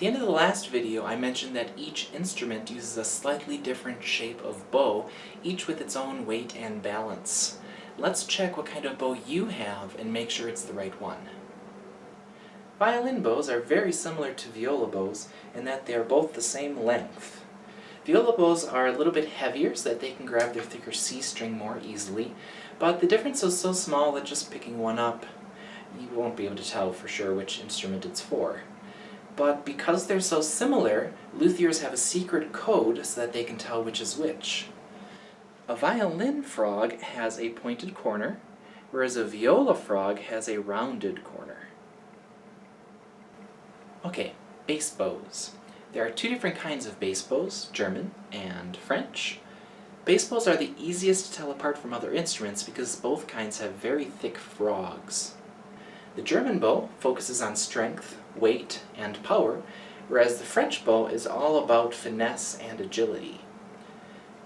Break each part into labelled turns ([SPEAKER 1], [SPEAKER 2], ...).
[SPEAKER 1] At the end of the last video, I mentioned that each instrument uses a slightly different shape of bow, each with its own weight and balance. Let's check what kind of bow you have and make sure it's the right one. Violin bows are very similar to viola bows in that they are both the same length. Viola bows are a little bit heavier so that they can grab their thicker C string more easily, but the difference is so small that just picking one up, you won't be able to tell for sure which instrument it's for. But because they're so similar, luthiers have a secret code so that they can tell which is which. A violin frog has a pointed corner, whereas a viola frog has a rounded corner. Okay, bass bows. There are two different kinds of bass bows, German and French. Bass bows are the easiest to tell apart from other instruments because both kinds have very thick frogs. The German bow focuses on strength, weight, and power, whereas the French bow is all about finesse and agility.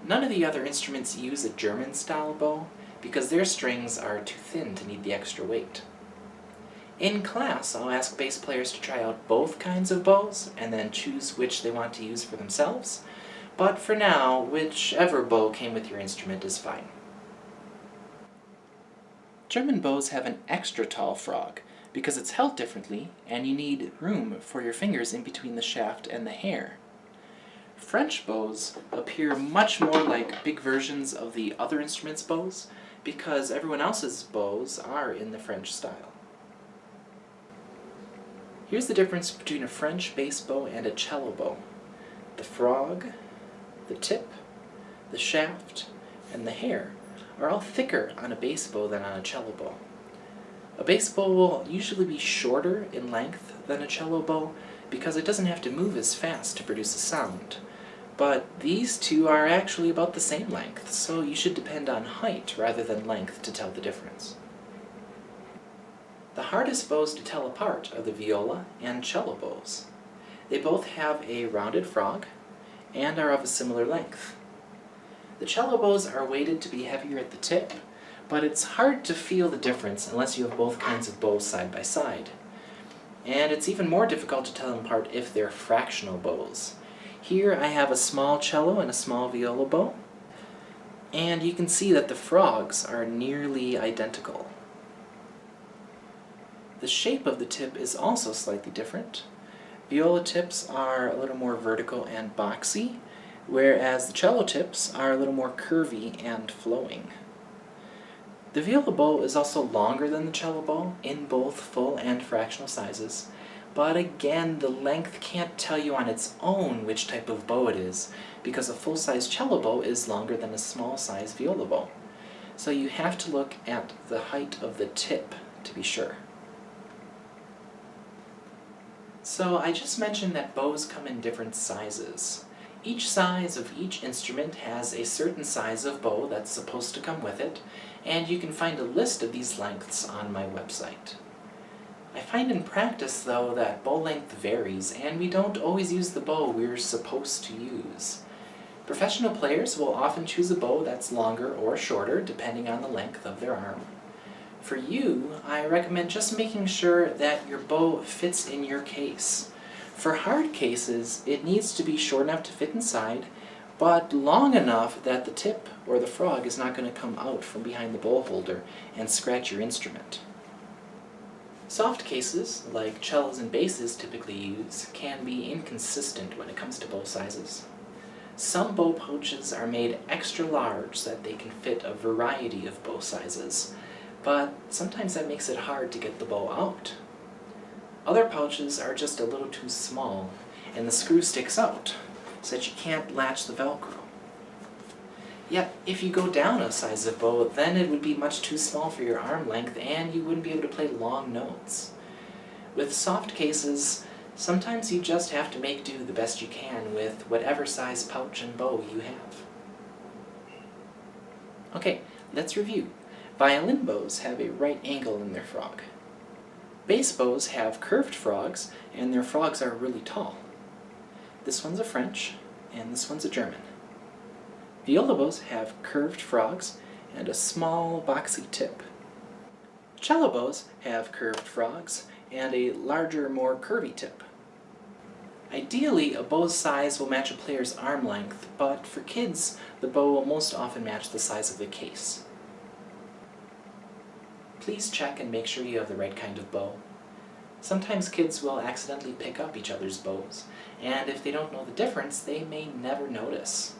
[SPEAKER 1] None of the other instruments use a German-style bow because their strings are too thin to need the extra weight. In class, I'll ask bass players to try out both kinds of bows and then choose which they want to use for themselves, but for now, whichever bow came with your instrument is fine. German bows have an extra tall frog because it's held differently and you need room for your fingers in between the shaft and the hair. French bows appear much more like big versions of the other instruments' bows because everyone else's bows are in the French style. Here's the difference between a French bass bow and a cello bow. The frog, the tip, the shaft, and the hair are all thicker on a bass bow than on a cello bow. A bass bow will usually be shorter in length than a cello bow because it doesn't have to move as fast to produce a sound. But these two are actually about the same length, so you should depend on height rather than length to tell the difference. The hardest bows to tell apart are the viola and cello bows. They both have a rounded frog and are of a similar length. The cello bows are weighted to be heavier at the tip, but it's hard to feel the difference unless you have both kinds of bows side by side. And it's even more difficult to tell them apart if they're fractional bows. Here I have a small cello and a small viola bow, and you can see that the frogs are nearly identical. The shape of the tip is also slightly different. Viola tips are a little more vertical and boxy, whereas the cello tips are a little more curvy and flowing. The viola bow is also longer than the cello bow in both full and fractional sizes, but again, the length can't tell you on its own which type of bow it is, because a full-size cello bow is longer than a small-size viola bow. So you have to look at the height of the tip to be sure. So I just mentioned that bows come in different sizes. Each size of each instrument has a certain size of bow that's supposed to come with it, and you can find a list of these lengths on my website. I find in practice, though, that bow length varies, and we don't always use the bow we're supposed to use. Professional players will often choose a bow that's longer or shorter, depending on the length of their arm. For you, I recommend just making sure that your bow fits in your case. For hard cases, it needs to be short enough to fit inside, but long enough that the tip or the frog is not going to come out from behind the bowl holder and scratch your instrument. Soft cases, like cellos and basses typically use, can be inconsistent when it comes to bow sizes. Some bow pouches are made extra large so that they can fit a variety of bow sizes, but sometimes that makes it hard to get the bow out. Other pouches are just a little too small, and the screw sticks out, so that you can't latch the Velcro. Yet, if you go down a size of bow, then it would be much too small for your arm length, and you wouldn't be able to play long notes. With soft cases, sometimes you just have to make do the best you can with whatever size pouch and bow you have. Okay, let's review. Violin bows have a right angle in their frog. Bass bows have curved frogs, and their frogs are really tall. This one's a French, and this one's a German. Viola bows have curved frogs and a small boxy tip. Cello bows have curved frogs and a larger, more curvy tip. Ideally, a bow's size will match a player's arm length, but for kids, the bow will most often match the size of the case. Please check and make sure you have the right kind of bow. Sometimes kids will accidentally pick up each other's bows, and if they don't know the difference, they may never notice.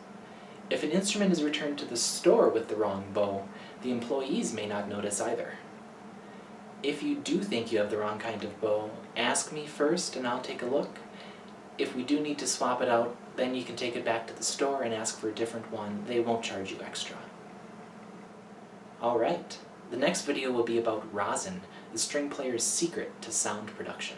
[SPEAKER 1] If an instrument is returned to the store with the wrong bow, the employees may not notice either. If you do think you have the wrong kind of bow, ask me first and I'll take a look. If we do need to swap it out, then you can take it back to the store and ask for a different one. They won't charge you extra. Alright, the next video will be about rosin, the string player's secret to sound production.